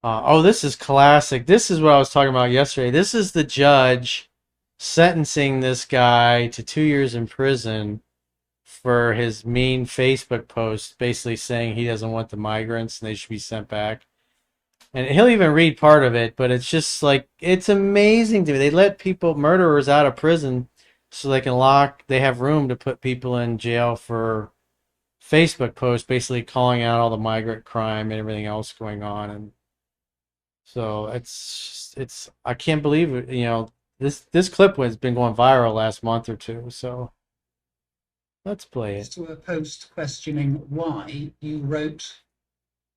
This is classic. This is what I was talking about yesterday. This is the judge sentencing this guy to 2 years in prison for his mean Facebook post, basically saying he doesn't want the migrants and they should be sent back. And he'll even read part of it, but it's just like, it's amazing to me. They let murderers out of prison so they have room to put people in jail for Facebook posts, basically calling out all the migrant crime and everything else going on. And so I can't believe it. This clip has been going viral last month or two. So let's play it. To a post questioning why, you wrote,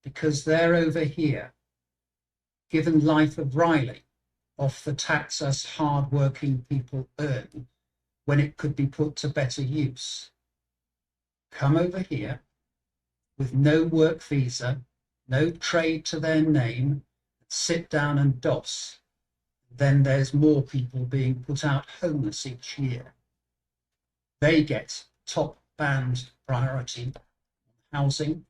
"Because they're over here, given life of Riley, off the tax us hard-working people earn, when it could be put to better use. Come over here, with no work visa, no trade to their name, sit down and doss. Then there's more people being put out homeless each year. They get top band priority housing.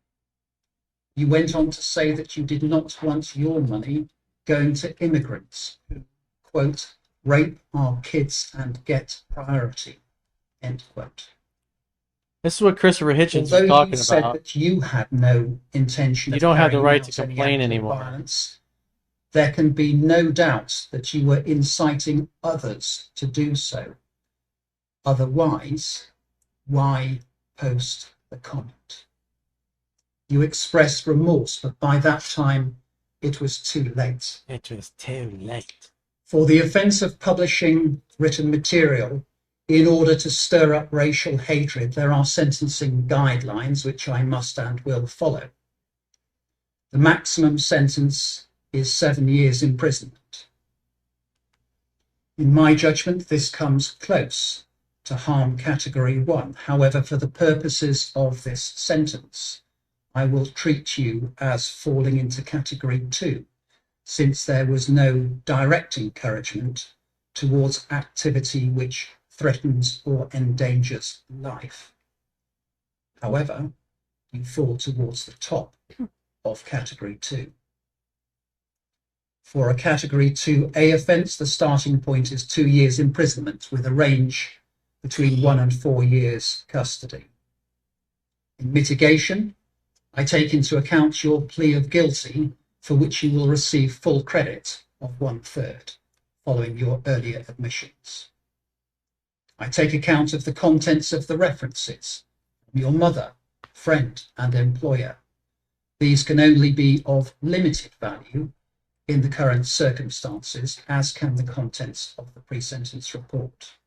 You went on to say that you did not want your money going to immigrants who, quote, rape our kids and get priority, end quote. This is what Christopher Hitchens is talking Although you said about. that you had no intention You don't have the carrying right out to any complain act of anymore. violence, there can be no doubt that you were inciting others to do so. Otherwise, why post the comment? You expressed remorse, but by that time, it was too late. It was too late. For the offence of publishing written material in order to stir up racial hatred, there are sentencing guidelines which I must and will follow. The maximum sentence is 7 years imprisonment. In my judgment, this comes close to harm category 1. However, for the purposes of this sentence, I will treat you as falling into category 2, since there was no direct encouragement towards activity which threatens or endangers life. However, you fall towards the top of category 2. For a category 2A offence, the starting point is 2 years imprisonment with a range between 1 and 4 years custody. In mitigation, I take into account your plea of guilty, for which you will receive full credit of 1/3 following your earlier admissions. I take account of the contents of the references from your mother, friend, and employer. These can only be of limited value in the current circumstances, as can the contents of the pre-sentence report.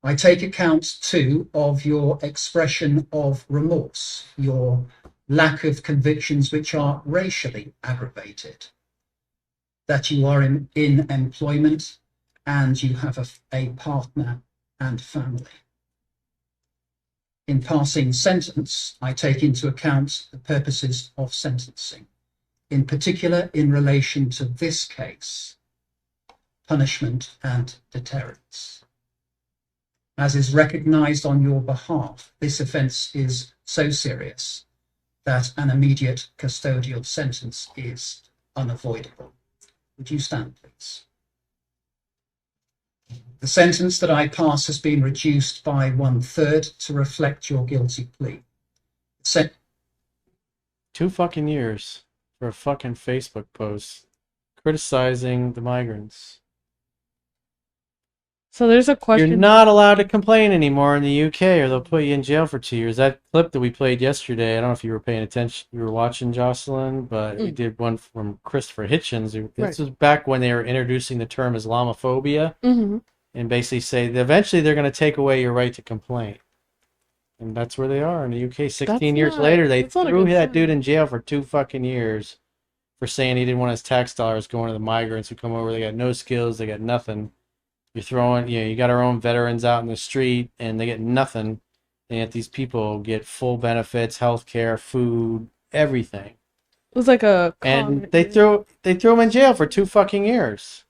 I take account too of your expression of remorse, your lack of convictions which are racially aggravated, that you are in employment and you have a partner and family. In passing sentence, I take into account the purposes of sentencing, in particular in relation to this case, punishment and deterrence. As is recognised on your behalf, this offence is so serious that an immediate custodial sentence is unavoidable. Would you stand, please? The sentence that I pass has been reduced by 1/3 to reflect your guilty plea. 2 fucking years for a fucking Facebook post criticizing the migrants. So there's a question. You're not allowed to complain anymore in the UK, or they'll put you in jail for 2 years. That clip that we played yesterday, I don't know if you were paying attention, you were watching, Jocelyne, but we did one from Christopher Hitchens. This was back when they were introducing the term Islamophobia, and basically say that eventually they're going to take away your right to complain. And that's where they are in the UK. 16 years later, they threw that dude in jail for 2 fucking years for saying he didn't want his tax dollars going to the migrants who come over. They got no skills, they got nothing. You're throwing, you got our own veterans out in the street and they get nothing. And yet these people get full benefits, health care, food, everything. It was like a and they threw him in jail for 2 fucking years.